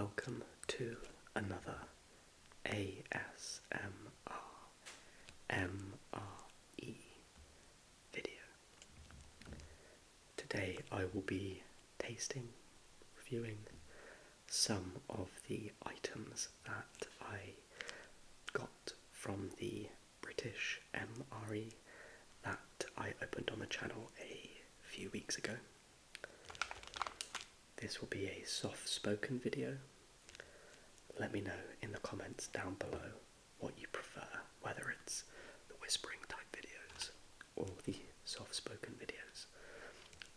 welcome to another ASMR MRE video. Today I will be tasting, reviewing some of the items that I got from the British MRE that I opened on the channel a few weeks ago. This will be a soft-spoken video. Let me know in the comments down below what you prefer, whether it's the whispering type videos or the soft-spoken videos.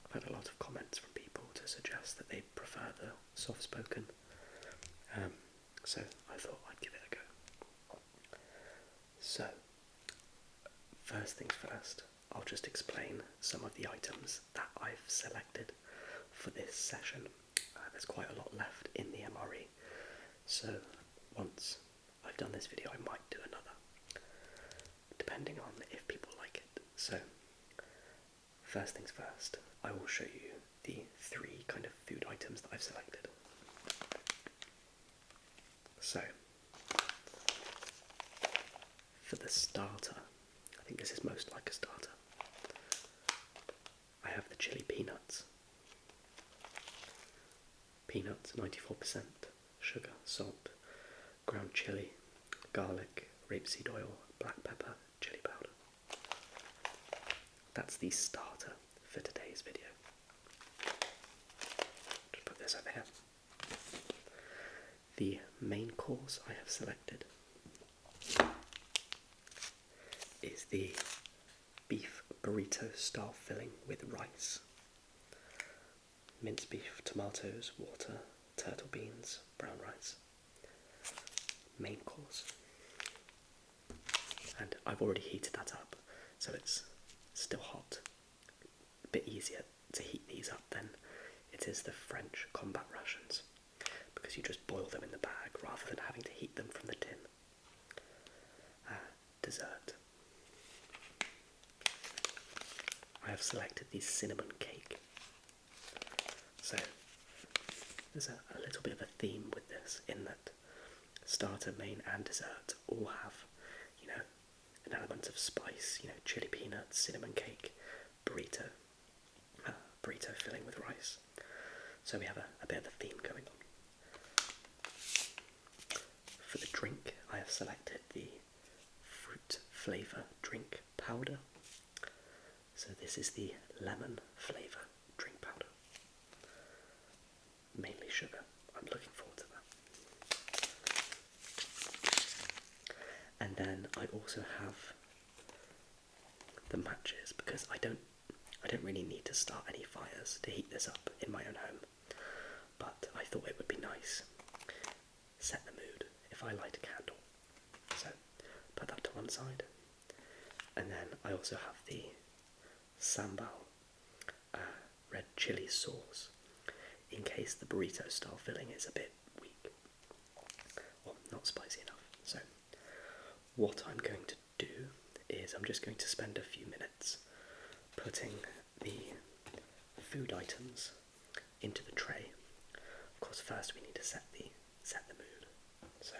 I've had a lot of comments from people to suggest that they prefer the soft-spoken, so I thought I'd give it a go. So, first things first, I'll just explain some of the items that I've selected for this session. There's quite a lot left in the MRE, so once I've done this video I might do another, depending on if people like it. So first things first, I will show you the three kind of food items that I've selected. So for the starter, I think this is most like a starter, I have the chili peanuts. Peanuts, 94%, sugar, salt, ground chili, garlic, rapeseed oil, black pepper, chili powder. That's the starter for today's video. Just put this over here. The main course I have selected is the beef burrito style filling with rice. Minced beef, tomatoes, water, turtle beans, brown rice. Main course. And I've already heated that up, so it's still hot. A bit easier to heat these up than it is the French combat rations, because you just boil them in the bag rather than having to heat them from the tin. Dessert. I have selected the cinnamon cake. So there's a little bit of a theme with this, in that starter, main and dessert all have, an element of spice, chili peanuts, cinnamon cake, burrito filling with rice. So we have a bit of a theme going on. For the drink, I have selected the fruit flavour drink powder. So this is the lemon flavour drink powder. Mainly sugar. I'm looking forward to that. And then I also have the matches, because I don't really need to start any fires to heat this up in my own home, but I thought it would be nice, set the mood, if I light a candle. So put that to one side. And then I also have the sambal red chili sauce, in case the burrito style filling is a bit weak or not spicy enough. So what I'm going to do is I'm just going to spend a few minutes putting the food items into the tray. Of course, first we need to set the mood. So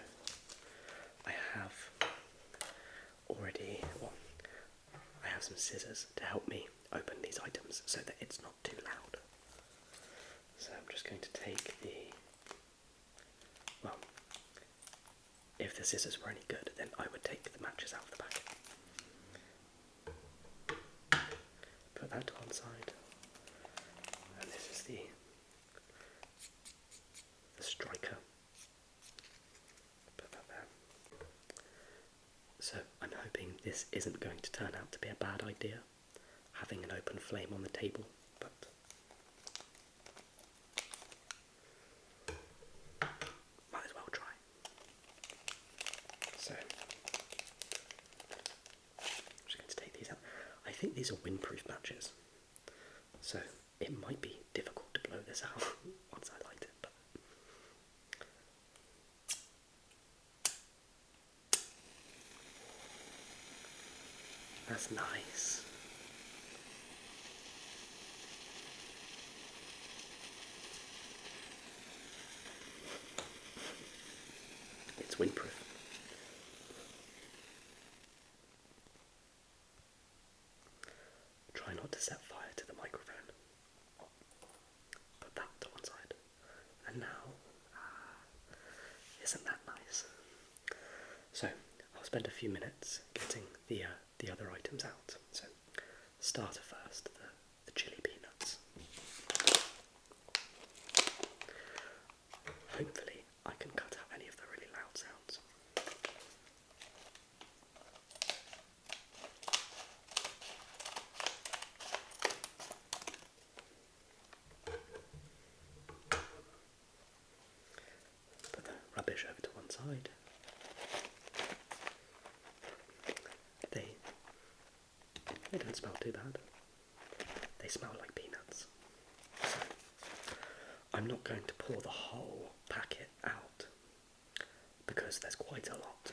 I have I have some scissors to help me open these items so that it's not too loud. So I'm just going to take if the scissors were any good, then I would take the matches out of the packet. Put that to one side. And this is the striker. Put that there. So I'm hoping this isn't going to turn out to be a bad idea, having an open flame on the table, but might as well try. So I'm just going to take these out. I think these are windproof matches, so it might be difficult to blow this out once I light it, but that's nice. windproof. Try not to set fire to the microphone. Put that to one side. And now, isn't that nice? So, I'll spend a few minutes getting the other items out. So, starter first, the chili peanuts. Hopefully, I can cut out any of the really loud sounds. Put the rubbish over to one side. They don't smell too bad. They smell like peanuts. So, I'm not going to pour the whole packet out because there's quite a lot.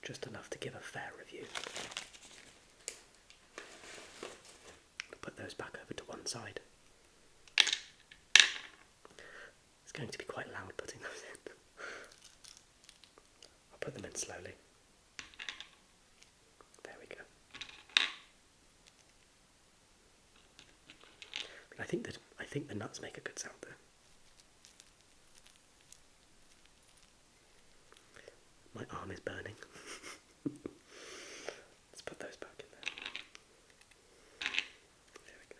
Just enough to give a fair review. Put those back over to one side. It's going to be quite loud putting those in. I'll put them in slowly. There we go. I think the nuts make a good sound though. My arm is burning. Let's put those back in there. There we go.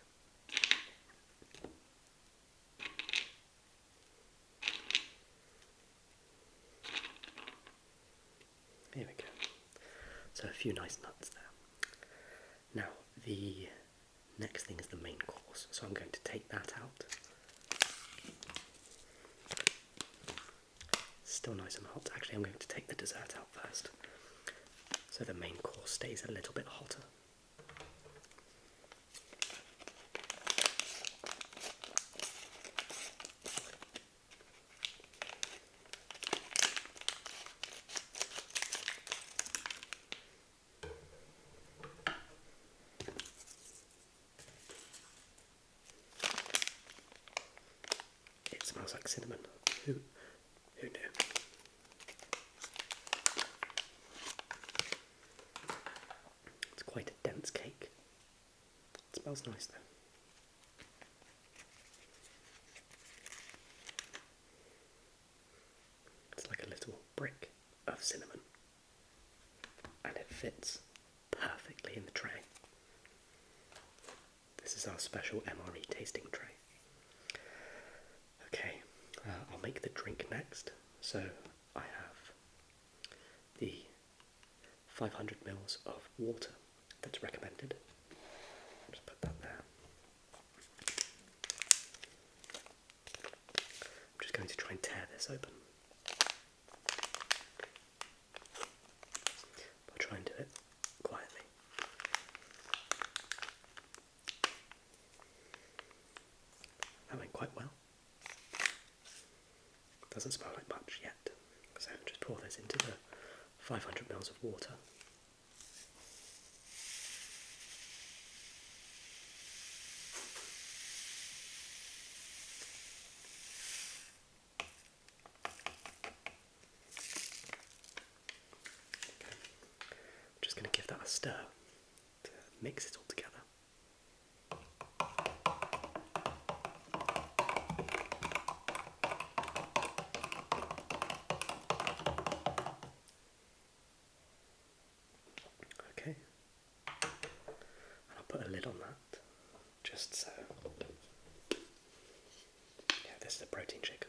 Here we go. So a few nice nuts there. Now the next thing is the main course, so I'm going to take that out. Still nice and hot. Actually, I'm going to take the dessert out first, so the main course stays a little bit hotter. It smells like cinnamon. Who knew? It's quite a dense cake. It smells nice though. It's like a little brick of cinnamon, and it fits perfectly in the tray. This is our special MRE tasting tray. Okay, I'll make the drink next. So I have the 500 ml of water that's recommended. Just put that there. I'm just going to try and tear this open. I'll try and do it quietly. That went quite well. Doesn't smell like much yet. So just pour this into the 500 ml of water. I'm just going to give that a stir to mix it all together. Okay, and I'll put a lid on that, just so. Yeah, this is a protein shake.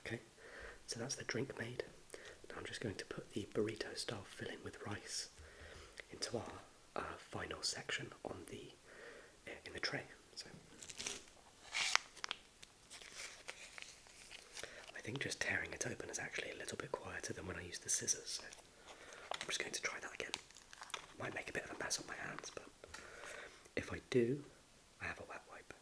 Okay, so that's the drink made. Now I'm just going to put the burrito style filling with rice into our final section on in the tray. So I think just tearing it open is actually a little bit quieter than when I used the scissors. So I'm just going to try that again. Might make a bit of a mess on my hands, but if I do, I have a wet wipe.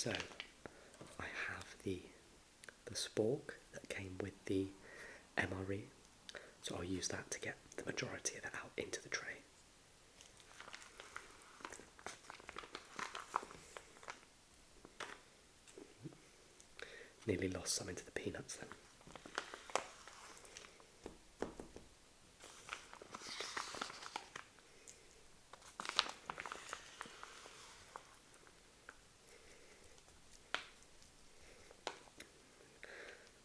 So I have the spork that came with the MRE, so I'll use that to get the majority of it out into the tray. Nearly lost some into the peanuts then.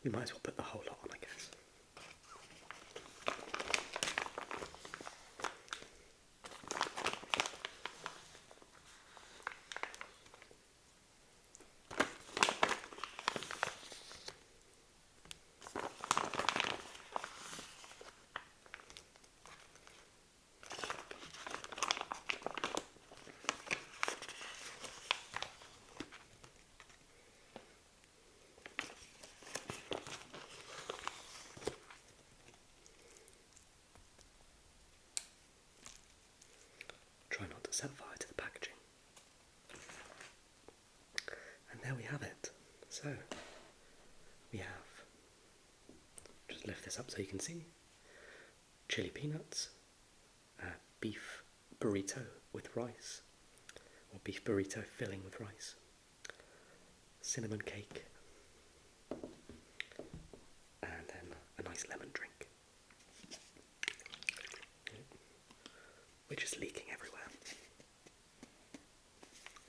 We might as well put the whole lot on, I guess. Try not to set fire to the packaging. And there we have it. So, we have, just lift this up so you can see, chili peanuts, beef burrito with rice, or beef burrito filling with rice, cinnamon cake, and then a nice lemon drink, which is leaking everywhere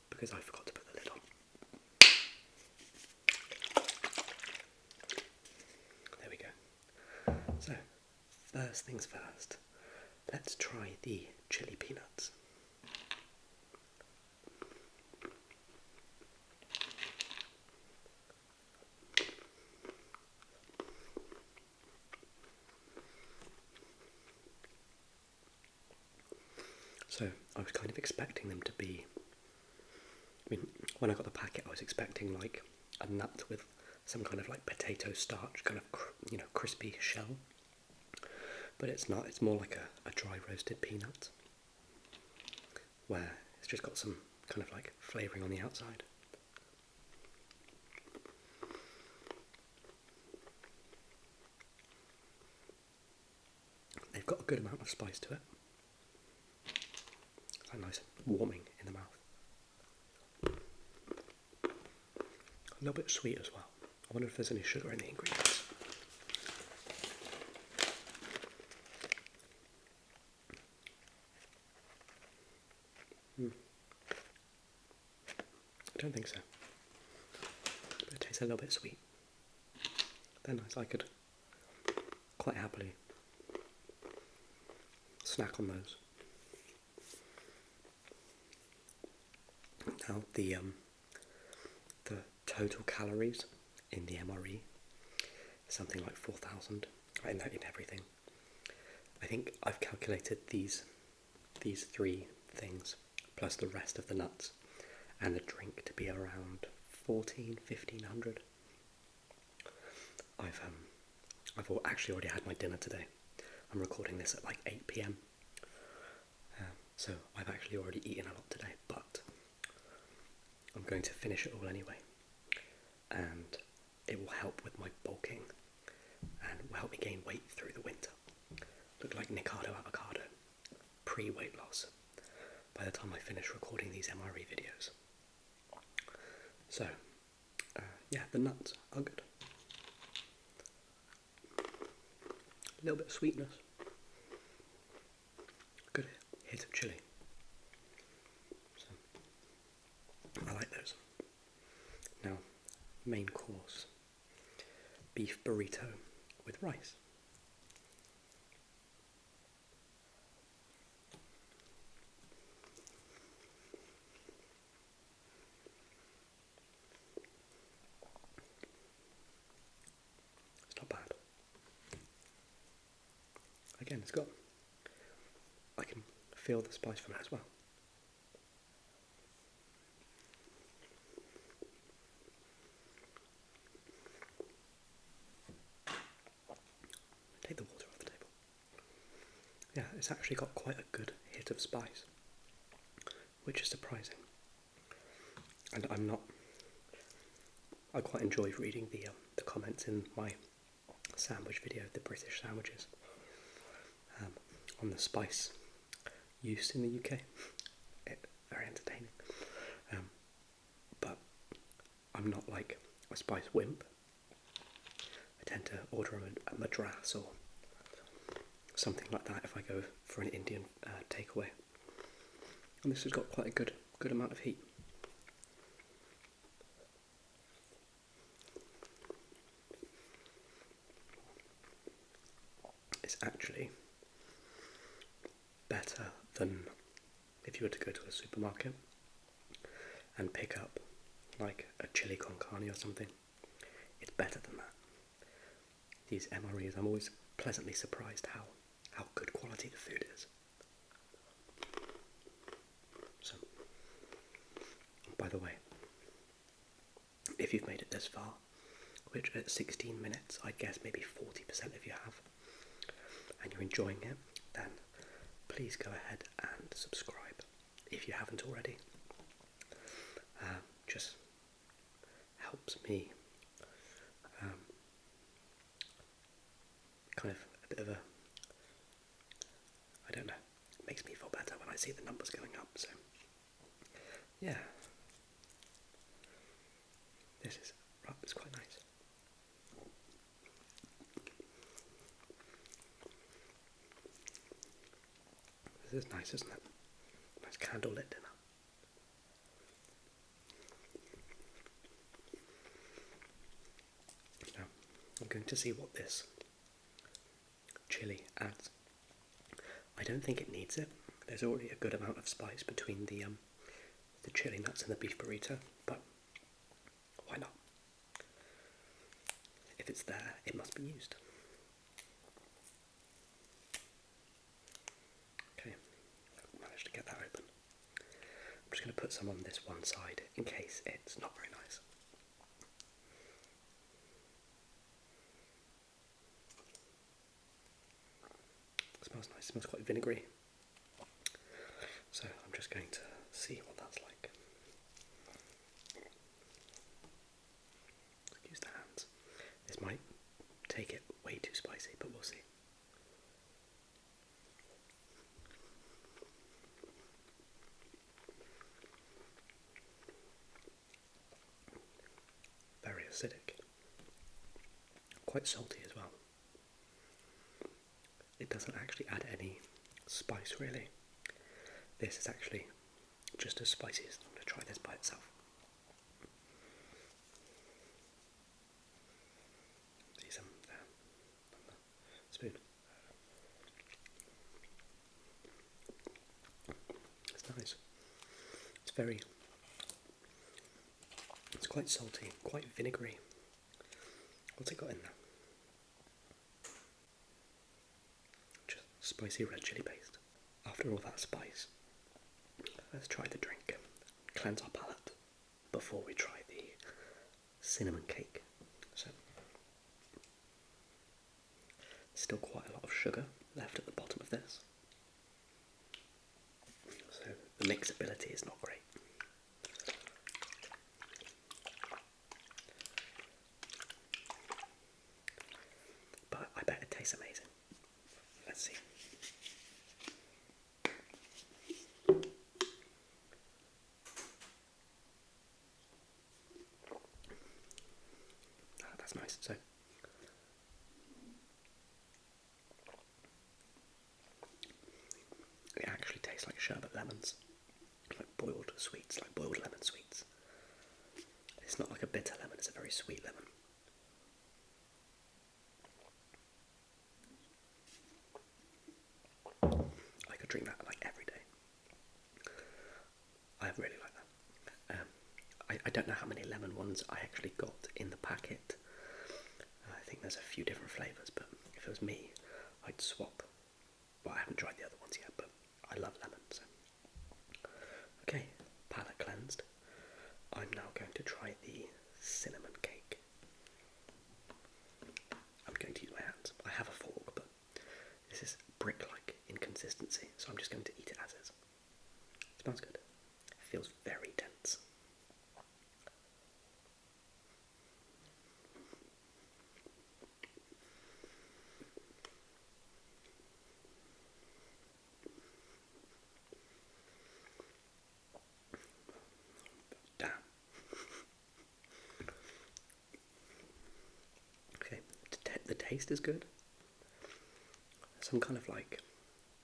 because I forgot to put the lid on. There we go. So, first things first, let's try the chili peanuts. So, I was kind of expecting them to be, when I got the packet I was expecting like a nut with some kind of like potato starch, kind of, crispy shell. But it's not, it's more like a dry roasted peanut, where it's just got some kind of like flavouring on the outside. They've got a good amount of spice to it. It's like nice warming in the mouth. A little bit sweet as well. I wonder if there's any sugar in the ingredients. I don't think so. But it tastes a little bit sweet. They're nice. I could quite happily snack on those. Now the total calories in the MRE is something like 4,000 in everything. I think I've calculated these three things plus the rest of the nuts and the drink to be around 1,500. I've actually already had my dinner today. I'm recording this at like 8 p.m. So I've actually already eaten a lot today, but I'm going to finish it all anyway, and it will help with my bulking and will help me gain weight through the winter. Look like Nikado avocado, pre-weight loss, by the time I finish recording these MRE videos. So, yeah, the nuts are good. A little bit of sweetness. Good hit of chili. So, I like those. Now, main course. Beef burrito with rice. It's not bad. Again, I can feel the spice from it as well. Take the water off the table. Yeah, it's actually got quite a good hit of spice, which is surprising. And I'm not I quite enjoyed reading the comments in my sandwich video, the British sandwiches, on the spice use in the UK. Very entertaining. But I'm not like a spice wimp. I tend to order a madras or something like that if I go for an Indian takeaway. And this has got quite a good amount of heat. It's actually better than if you were to go to a supermarket and pick up like a chili con carne or something. It's better than that. These MREs, I'm always pleasantly surprised how good quality the food is. So, by the way, if you've made it this far, which at 16 minutes, I guess maybe 40% of you have, and you're enjoying it, then please go ahead and subscribe if you haven't already. Just helps me kind of a bit of a, I don't know, makes me feel better when I see the numbers going up. So yeah, it's quite nice. This is nice, isn't it? Nice candlelit dinner. Now, I'm going to see what this chili adds. I don't think it needs it. There's already a good amount of spice between the chili nuts and the beef burrito, but why not? If it's there, it must be used. Okay, I've managed to get that open. I'm just going to put some on this one side in case it's not very nice. It smells nice, it smells quite vinegary. So I'm just going to see what that's like. Use the hands. This might take it way too spicy, but we'll see. Very acidic. Quite salty as well. It doesn't actually add any spice really. This is actually just as spicy as I'm going to try this by itself. See some there on the spoon. It's nice. It's quite salty, quite vinegary. What's it got in there? Just spicy red chilli paste. After all that spice, let's try the drink. Cleanse our palate before we try the cinnamon cake. So, still quite a lot of sugar left at the bottom of this. So the mixability is not great. But I bet it tastes amazing. Let's see. That's nice. So it actually tastes like sherbet lemons, like boiled sweets, like boiled lemon sweets. It's not like a bitter lemon, it's a very sweet lemon. I could drink that like every day. I really like that. I don't know how many lemon ones I actually got in the packet. I think there's a few different flavours, but if it was me, I'd swap. Well, I haven't tried the other ones yet, but I love lemon, so. Okay, palate cleansed. I'm now going to try the cinnamon cake. I'm going to use my hands. I have a fork, but this is brick-like in consistency, so I'm just going to eat it as is. It smells good. It feels very dense. taste is good. Some kind of like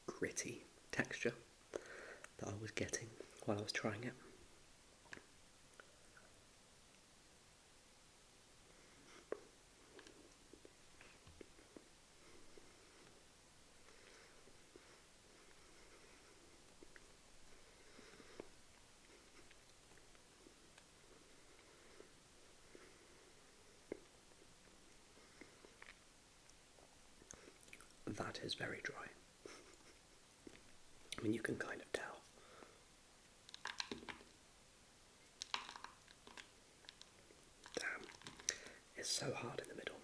gritty texture that I was getting while I was trying it. That is very dry. I mean, you can kind of tell. Damn, it's so hard in the middle.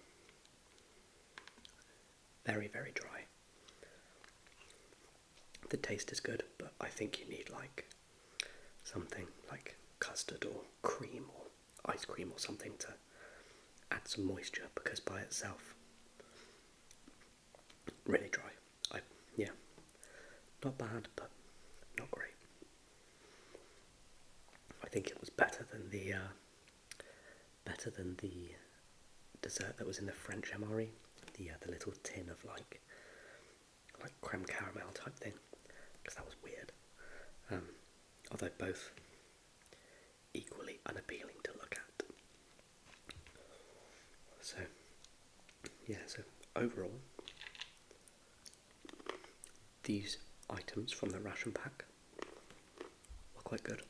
Very, very dry. The taste is good, but I think you need like something like custard or cream or ice cream or something to add some moisture, because by itself, really dry. Yeah, not bad, but not great. I think it was better than the dessert that was in the French MRE, the little tin of like creme caramel type thing, because that was weird. Although both equally unappealing to look at. So yeah, so overall, these items from the ration pack were quite good.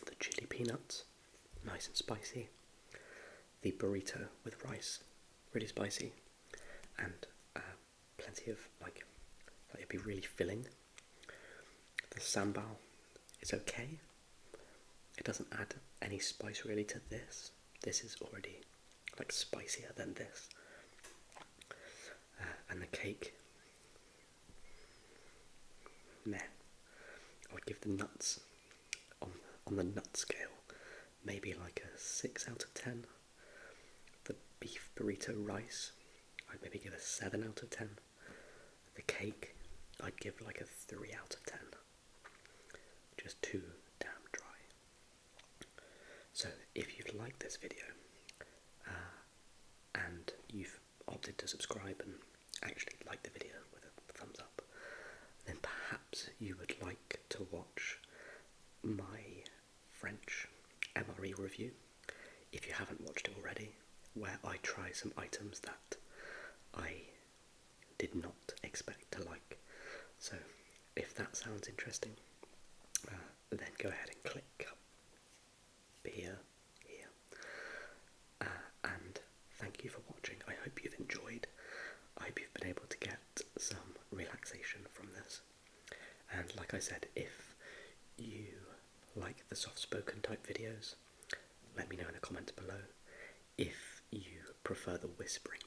The chili peanuts, nice and spicy. The burrito with rice, really spicy, and plenty of like it'd be really filling. The sambal is okay. It doesn't add any spice really to this. This is already like spicier than this. And the cake, meh. I would give the nuts, on the nut scale, maybe like a 6 out of 10. The beef burrito rice, I'd maybe give a 7 out of 10. The cake, I'd give like a 3 out of 10. Just too damn dry. So if you've liked this video, and you've opted to subscribe and actually like the video with a thumbs up, then perhaps you would like to watch my French MRE review, if you haven't watched it already, where I try some items that I did not expect to like. So if that sounds interesting, then go ahead and click here. And thank you for watching. I hope you've enjoyed. I hope you've been able to get some relaxation from this. And like I said, if you like the soft-spoken type videos, let me know in the comments below. If you prefer the whispering